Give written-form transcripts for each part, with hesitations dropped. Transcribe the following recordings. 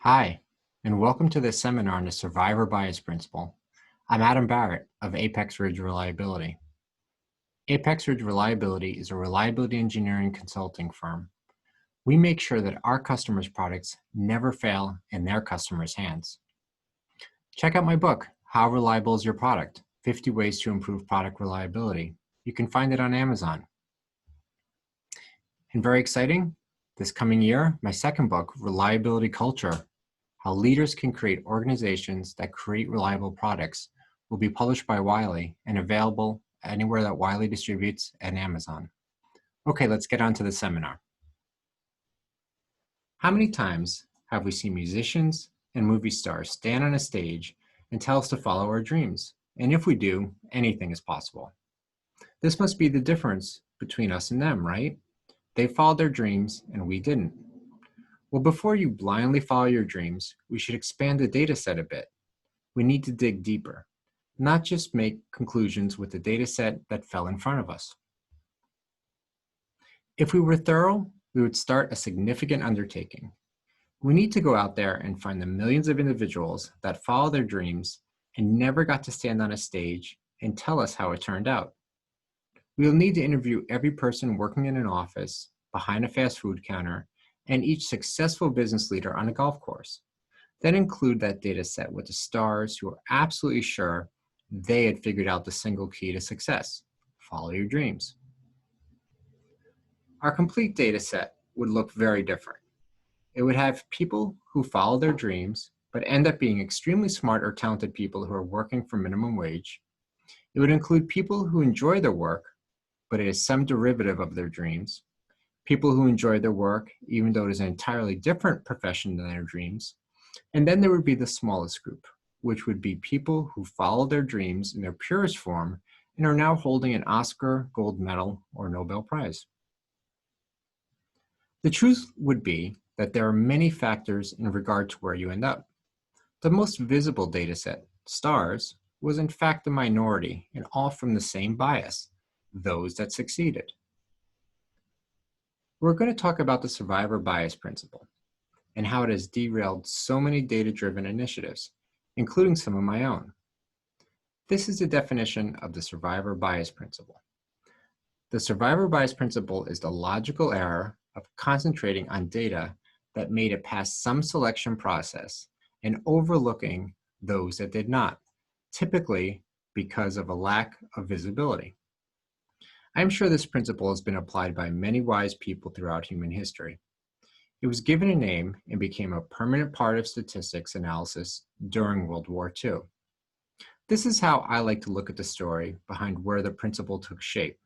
Hi, and welcome to this seminar on the survivor bias principle. I'm Adam Barrett of Apex Ridge Reliability. Apex Ridge Reliability is a reliability engineering consulting firm. We make sure that our customers' products never fail in their customers' hands. Check out my book, How Reliable is Your Product? 50 Ways to Improve Product Reliability. You can find it on Amazon. And very exciting, this coming year, my second book, Reliability Culture, How Leaders Can Create Organizations That Create Reliable Products, will be published by Wiley and available anywhere that Wiley distributes and Amazon. Okay, let's get on to the seminar. How many times have we seen musicians and movie stars stand on a stage and tell us to follow our dreams? And if we do, anything is possible. This must be the difference between us and them, right? They followed their dreams and we didn't. Well, before you blindly follow your dreams, we should expand the data set a bit. We need to dig deeper, not just make conclusions with the data set that fell in front of us. If we were thorough, we would start a significant undertaking. We need to go out there and find the millions of individuals that follow their dreams and never got to stand on a stage and tell us how it turned out. We will need to interview every person working in an office, behind a fast food counter, and each successful business leader on a golf course. Then include that data set with the stars who are absolutely sure they had figured out the single key to success: follow your dreams. Our complete data set would look very different. It would have people who follow their dreams, but end up being extremely smart or talented people who are working for minimum wage. It would include people who enjoy their work, but it is some derivative of their dreams. People who enjoy their work, even though it is an entirely different profession than their dreams. And then there would be the smallest group, which would be people who follow their dreams in their purest form and are now holding an Oscar, gold medal, or Nobel Prize. The truth would be that there are many factors in regard to where you end up. The most visible data set, stars, was in fact the minority, and all from the same bias, those that succeeded. We're going to talk about the survivor bias principle and how it has derailed so many data-driven initiatives, including some of my own. This is the definition of the survivor bias principle. The survivor bias principle is the logical error of concentrating on data that made it past some selection process and overlooking those that did not, typically because of a lack of visibility. I'm sure this principle has been applied by many wise people throughout human history. It was given a name and became a permanent part of statistics analysis during World War II. This is how I like to look at the story behind where the principle took shape.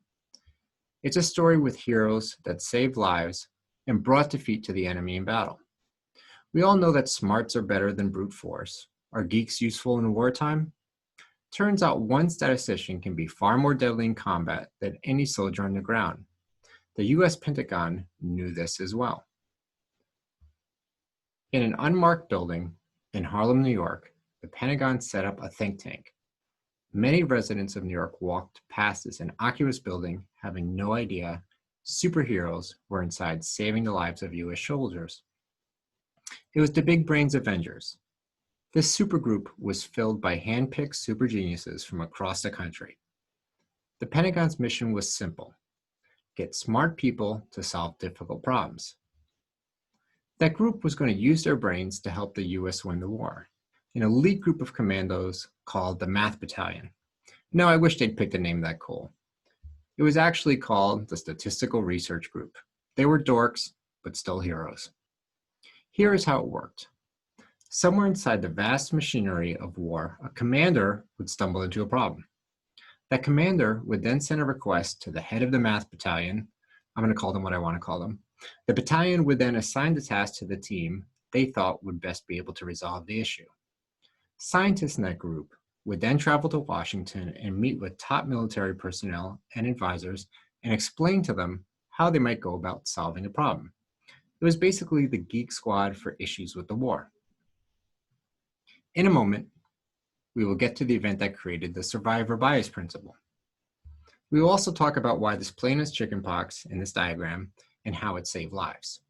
It's a story with heroes that saved lives and brought defeat to the enemy in battle. We all know that smarts are better than brute force. Are geeks useful in wartime? Turns out one statistician can be far more deadly in combat than any soldier on the ground. The US Pentagon knew this as well. In an unmarked building in Harlem, New York, the Pentagon set up a think tank. Many residents of New York walked past this innocuous building having no idea superheroes were inside saving the lives of US soldiers. It was the Big Brains Avengers. This supergroup was filled by hand-picked super geniuses from across the country. The Pentagon's mission was simple: get smart people to solve difficult problems. That group was going to use their brains to help the US win the war, an elite group of commandos called the Math Battalion. No, I wish they'd picked a name that cool. It was actually called the Statistical Research Group. They were dorks, but still heroes. Here is how it worked. Somewhere inside the vast machinery of war, a commander would stumble into a problem. That commander would then send a request to the head of the Math Battalion. I'm going to call them what I want to call them. The battalion would then assign the task to the team they thought would best be able to resolve the issue. Scientists in that group would then travel to Washington and meet with top military personnel and advisors and explain to them how they might go about solving the problem. It was basically the geek squad for issues with the war. In a moment, we will get to the event that created the survivor bias principle. We will also talk about why this plain as chickenpox in this diagram and how it saved lives.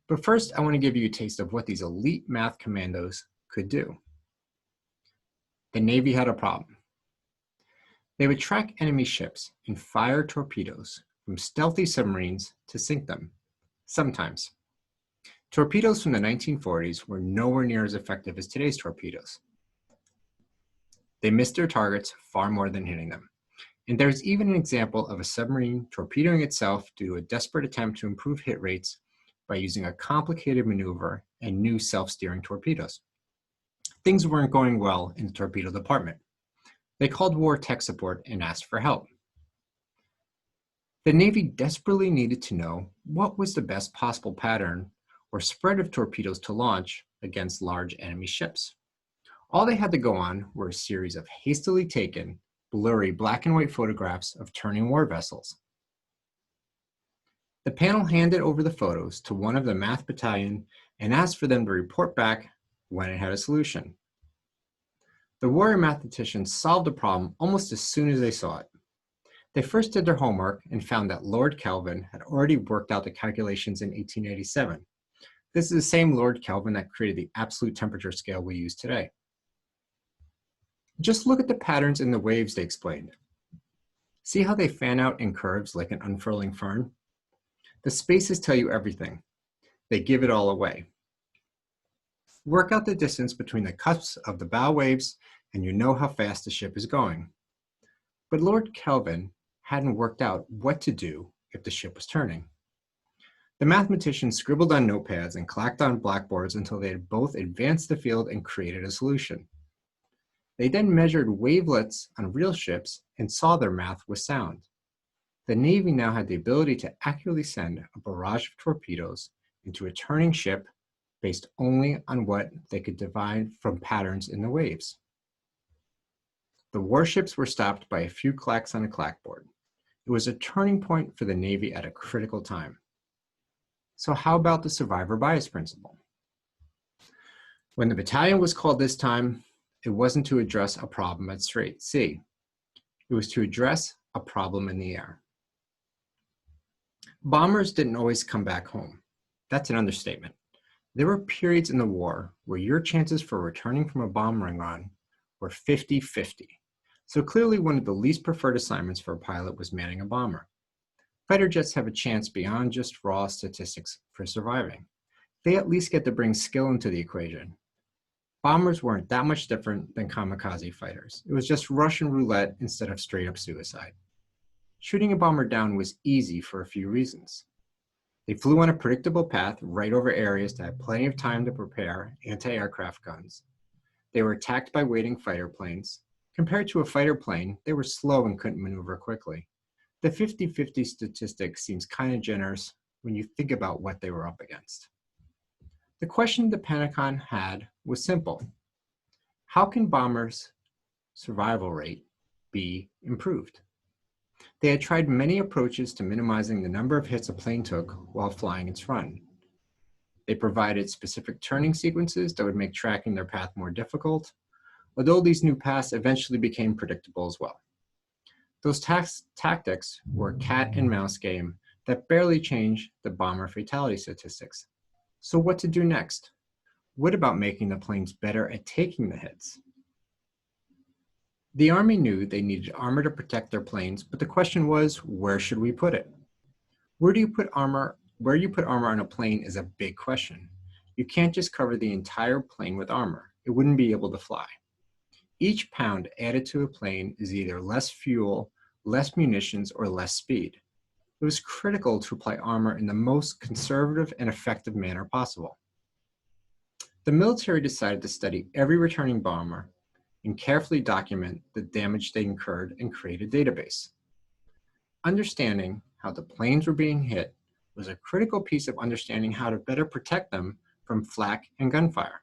But first, I want to give you a taste of what these elite math commandos could do. The Navy had a problem. They would track enemy ships and fire torpedoes from stealthy submarines to sink them, sometimes. Torpedoes from the 1940s were nowhere near as effective as today's torpedoes. They missed their targets far more than hitting them. And there's even an example of a submarine torpedoing itself due to a desperate attempt to improve hit rates by using a complicated maneuver and new self-steering torpedoes. Things weren't going well in the torpedo department. They called war tech support and asked for help. The Navy desperately needed to know what was the best possible pattern or spread of torpedoes to launch against large enemy ships. All they had to go on were a series of hastily taken, blurry black and white photographs of turning war vessels. The panel handed over the photos to one of the Math Battalion and asked for them to report back when it had a solution. The warrior mathematicians solved the problem almost as soon as they saw it. They first did their homework and found that Lord Kelvin had already worked out the calculations in 1887. This is the same Lord Kelvin that created the absolute temperature scale we use today. Just look at the patterns in the waves they explained. See how they fan out in curves like an unfurling fern? The spaces tell you everything. They give it all away. Work out the distance between the cusps of the bow waves and you know how fast the ship is going. But Lord Kelvin hadn't worked out what to do if the ship was turning. The mathematicians scribbled on notepads and clacked on blackboards until they had both advanced the field and created a solution. They then measured wavelets on real ships and saw their math was sound. The Navy now had the ability to accurately send a barrage of torpedoes into a turning ship based only on what they could divine from patterns in the waves. The warships were stopped by a few clacks on a clackboard. It was a turning point for the Navy at a critical time. So how about the survivor bias principle? When the battalion was called this time, it wasn't to address a problem at sea. It was to address a problem in the air. Bombers didn't always come back home. That's an understatement. There were periods in the war where your chances for returning from a bombing run were 50-50. So clearly one of the least preferred assignments for a pilot was manning a bomber. Fighter jets have a chance beyond just raw statistics for surviving. They at least get to bring skill into the equation. Bombers weren't that much different than kamikaze fighters. It was just Russian roulette instead of straight up suicide. Shooting a bomber down was easy for a few reasons. They flew on a predictable path right over areas that had plenty of time to prepare anti-aircraft guns. They were attacked by waiting fighter planes. Compared to a fighter plane, they were slow and couldn't maneuver quickly. The 50-50 statistic seems kind of generous when you think about what they were up against. The question the Pentagon had was simple. How can bombers' survival rate be improved? They had tried many approaches to minimizing the number of hits a plane took while flying its run. They provided specific turning sequences that would make tracking their path more difficult, although these new paths eventually became predictable as well. Those tactics were a cat and mouse game that barely changed the bomber fatality statistics. So what to do next? What about making the planes better at taking the hits? The Army knew they needed armor to protect their planes, but the question was, where should we put it? Where you put armor on a plane is a big question. You can't just cover the entire plane with armor. It wouldn't be able to fly. Each pound added to a plane is either less fuel, less munitions, or less speed. It was critical to apply armor in the most conservative and effective manner possible. The military decided to study every returning bomber and carefully document the damage they incurred and create a database. Understanding how the planes were being hit was a critical piece of understanding how to better protect them from flak and gunfire.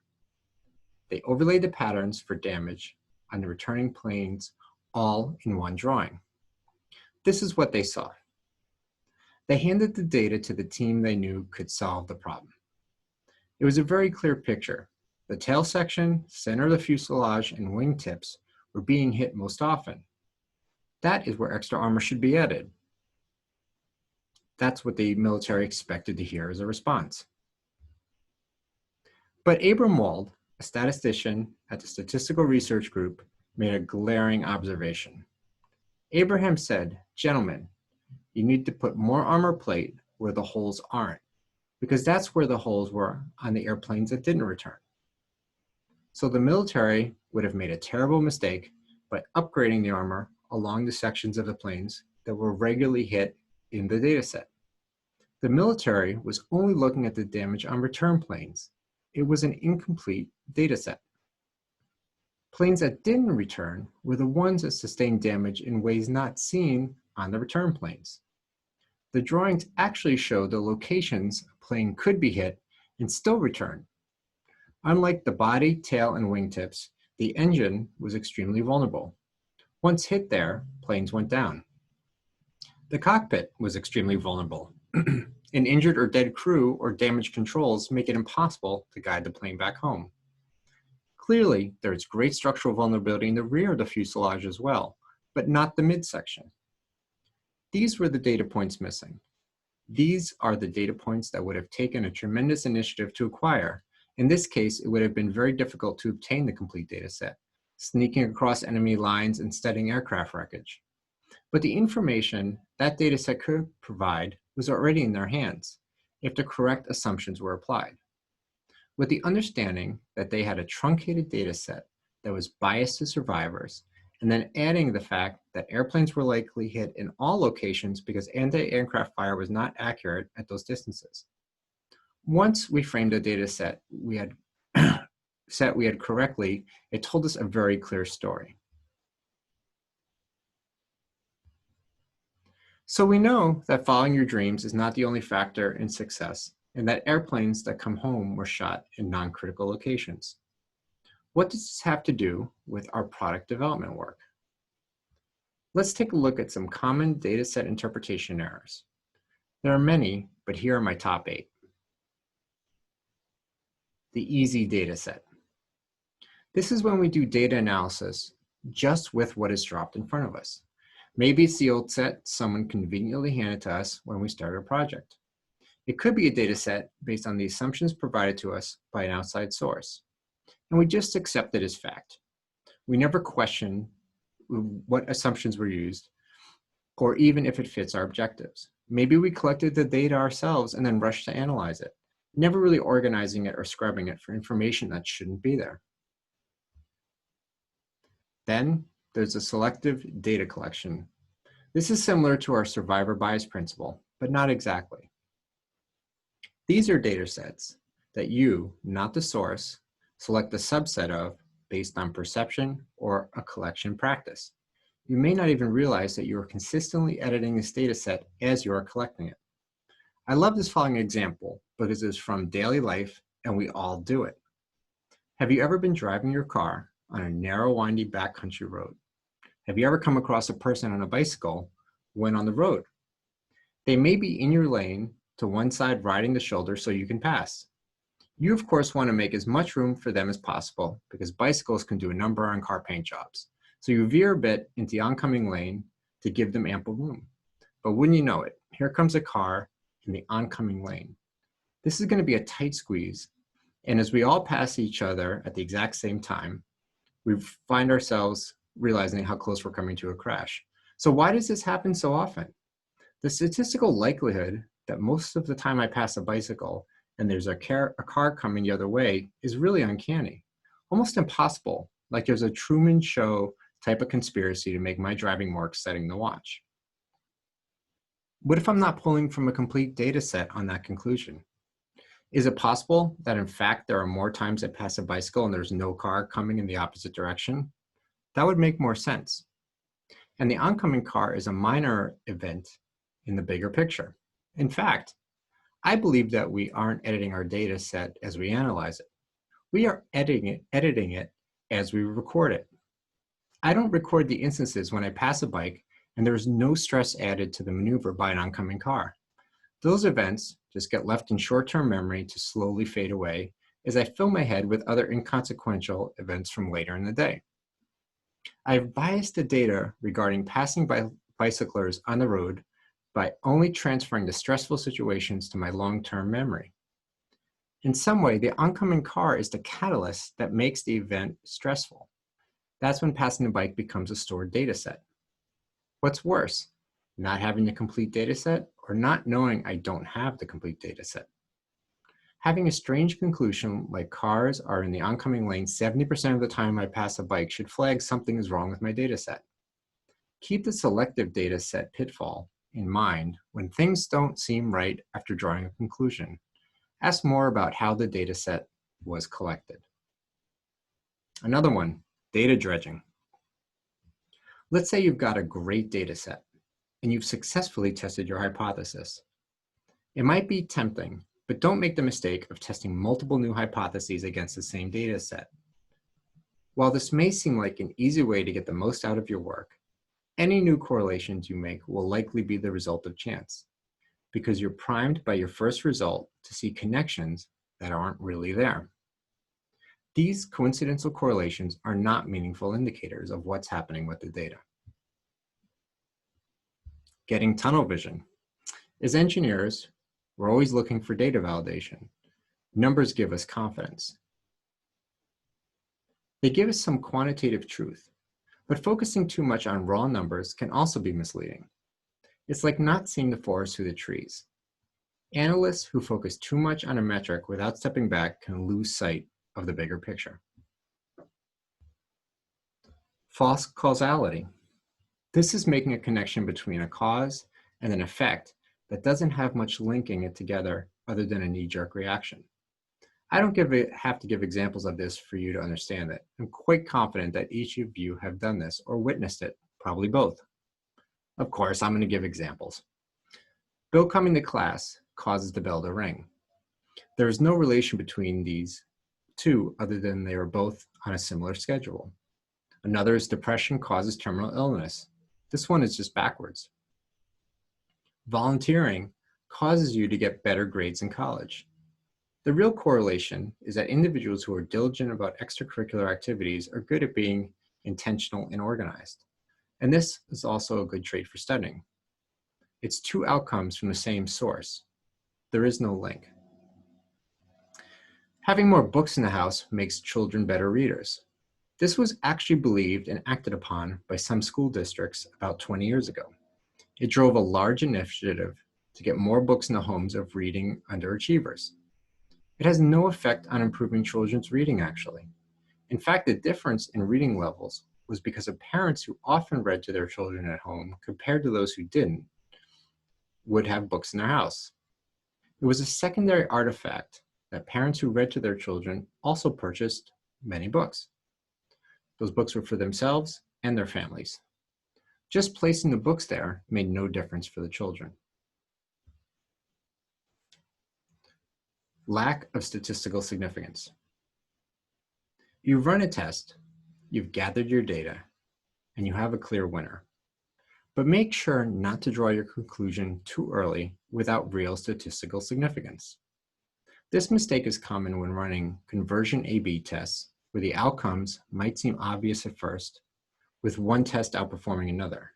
They overlaid the patterns for damage on the returning planes all in one drawing. This is what they saw. They handed the data to the team they knew could solve the problem. It was a very clear picture. The tail section, center of the fuselage, and wingtips were being hit most often. That is where extra armor should be added. That's what the military expected to hear as a response. But Abram Wald, a statistician at the Statistical Research Group, made a glaring observation. Abraham said, "Gentlemen, you need to put more armor plate where the holes aren't, because that's where the holes were on the airplanes that didn't return." So the military would have made a terrible mistake by upgrading the armor along the sections of the planes that were regularly hit in the dataset. The military was only looking at the damage on return planes. It was an incomplete dataset. Planes that didn't return were the ones that sustained damage in ways not seen on the return planes. The drawings actually show the locations a plane could be hit and still return. Unlike the body, tail, and wingtips, the engine was extremely vulnerable. Once hit there, planes went down. The cockpit was extremely vulnerable. An injured or dead crew or damaged controls make it impossible to guide the plane back home. Clearly, there is great structural vulnerability in the rear of the fuselage as well, but not the midsection. These were the data points missing. These are the data points that would have taken a tremendous initiative to acquire. In this case, it would have been very difficult to obtain the complete data set, sneaking across enemy lines and studying aircraft wreckage. But the information that data set could provide was already in their hands if the correct assumptions were applied. With the understanding that they had a truncated data set that was biased to survivors, and then adding the fact that airplanes were likely hit in all locations because anti-aircraft fire was not accurate at those distances. Once we framed a data set we had correctly, it told us a very clear story. So we know that following your dreams is not the only factor in success, and that airplanes that come home were shot in non-critical locations. What does this have to do with our product development work? Let's take a look at some common data set interpretation errors. There are many, but here are my top 8. The easy data set. This is when we do data analysis just with what is dropped in front of us. Maybe it's the old set someone conveniently handed to us when we started a project. It could be a data set based on the assumptions provided to us by an outside source, and we just accept it as fact. We never question what assumptions were used, or even if it fits our objectives. Maybe we collected the data ourselves and then rushed to analyze it, never really organizing it or scrubbing it for information that shouldn't be there. Then there's a selective data collection. This is similar to our survivor bias principle, but not exactly. These are data sets that you, not the source, select a subset of based on perception or a collection practice. You may not even realize that you are consistently editing this data set as you are collecting it. I love this following example because it's from daily life and we all do it. Have you ever been driving your car on a narrow, windy backcountry road? Have you ever come across a person on a bicycle when on the road? They may be in your lane to one side riding the shoulder so you can pass. You of course want to make as much room for them as possible because bicycles can do a number on car paint jobs. So you veer a bit into the oncoming lane to give them ample room. But wouldn't you know it, here comes a car in the oncoming lane. This is going to be a tight squeeze, and as we all pass each other at the exact same time, we find ourselves realizing how close we're coming to a crash. So why does this happen so often? The statistical likelihood that most of the time I pass a bicycle and there's a car coming the other way is really uncanny, almost impossible, like there's a Truman Show type of conspiracy to make my driving more exciting to watch. What if I'm not pulling from a complete data set on that conclusion? Is it possible that in fact there are more times I pass a bicycle and there's no car coming in the opposite direction? That would make more sense. And the oncoming car is a minor event in the bigger picture. In fact, I believe that we aren't editing our data set as we analyze it. We are editing it as we record it. I don't record the instances when I pass a bike and there's no stress added to the maneuver by an oncoming car. Those events just get left in short-term memory to slowly fade away as I fill my head with other inconsequential events from later in the day. I've biased the data regarding passing by bicyclers on the road by only transferring the stressful situations to my long-term memory. In some way, the oncoming car is the catalyst that makes the event stressful. That's when passing the bike becomes a stored data set. What's worse, not having the complete data set or not knowing I don't have the complete data set? Having a strange conclusion like cars are in the oncoming lane 70% of the time I pass a bike should flag something is wrong with my data set. Keep the selective data set pitfall in mind when things don't seem right after drawing a conclusion. Ask more about how the data set was collected. Another one, data dredging. Let's say you've got a great data set and you've successfully tested your hypothesis. It might be tempting, but don't make the mistake of testing multiple new hypotheses against the same data set. While this may seem like an easy way to get the most out of your work, any new correlations you make will likely be the result of chance, because you're primed by your first result to see connections that aren't really there. These coincidental correlations are not meaningful indicators of what's happening with the data. Getting tunnel vision. As engineers, we're always looking for data validation. Numbers give us confidence. They give us some quantitative truth, but focusing too much on raw numbers can also be misleading. It's like not seeing the forest through the trees. Analysts who focus too much on a metric without stepping back can lose sight of the bigger picture. False causality. This is making a connection between a cause and an effect that doesn't have much linking it together other than a knee-jerk reaction. I don't have to give examples of this for you to understand it. I'm quite confident that each of you have done this or witnessed it, probably both. Of course, I'm going to give examples. Bill coming to class causes the bell to ring. There is no relation between these two other than they are both on a similar schedule. Another is depression causes terminal illness. This one is just backwards. Volunteering causes you to get better grades in college. The real correlation is that individuals who are diligent about extracurricular activities are good at being intentional and organized. And this is also a good trait for studying. It's two outcomes from the same source. There is no link. Having more books in the house makes children better readers. This was actually believed and acted upon by some school districts about 20 years ago. It drove a large initiative to get more books in the homes of reading underachievers. It has no effect on improving children's reading, actually. In fact, the difference in reading levels was because of parents who often read to their children at home compared to those who didn't would have books in their house. It was a secondary artifact that parents who read to their children also purchased many books. Those books were for themselves and their families. Just placing the books there made no difference for the children. Lack of statistical significance. You've run a test, you've gathered your data, and you have a clear winner. But make sure not to draw your conclusion too early without real statistical significance. This mistake is common when running conversion A/B tests, where the outcomes might seem obvious at first, with one test outperforming another.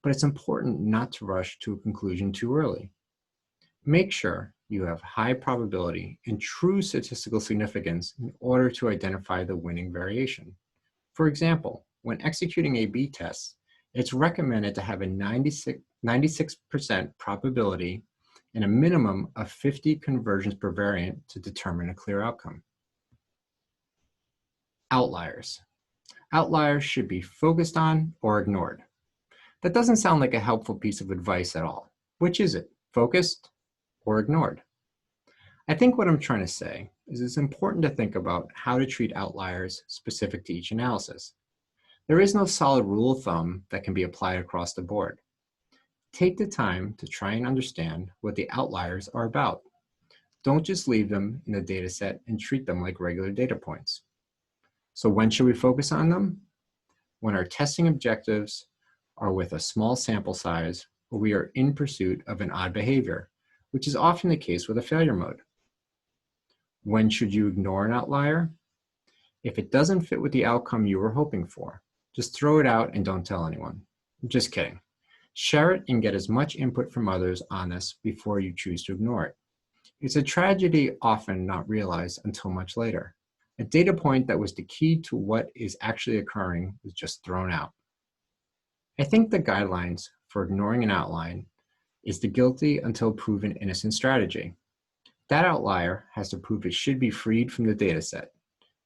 But it's important not to rush to a conclusion too early. Make sure you have high probability and true statistical significance in order to identify the winning variation. For example, when executing A/B tests, it's recommended to have a 96% probability and a minimum of 50 conversions per variant to determine a clear outcome. Outliers. Outliers should be focused on or ignored. That doesn't sound like a helpful piece of advice at all. Which is it? Focused or ignored? I think what I'm trying to say is it's important to think about how to treat outliers specific to each analysis. There is no solid rule of thumb that can be applied across the board. Take the time to try and understand what the outliers are about. Don't just leave them in the data set and treat them like regular data points. So when should we focus on them? When our testing objectives are with a small sample size, or we are in pursuit of an odd behavior, which is often the case with a failure mode. When should you ignore an outlier? If it doesn't fit with the outcome you were hoping for, just throw it out and don't tell anyone. Just kidding. Share it and get as much input from others on this before you choose to ignore it. It's a tragedy often not realized until much later. A data point that was the key to what is actually occurring was just thrown out. I think the guidelines for ignoring an outline is the guilty until proven innocent strategy. That outlier has to prove it should be freed from the dataset.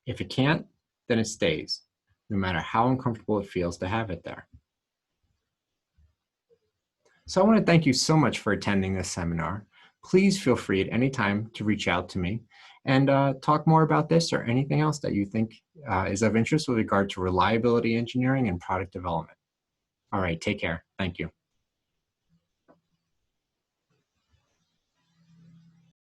If it can't, then it stays, no matter how uncomfortable it feels to have it there. So I want to thank you so much for attending this seminar. Please feel free at any time to reach out to me and talk more about this or anything else that you think is of interest with regard to reliability engineering and product development. All right, take care. Thank you.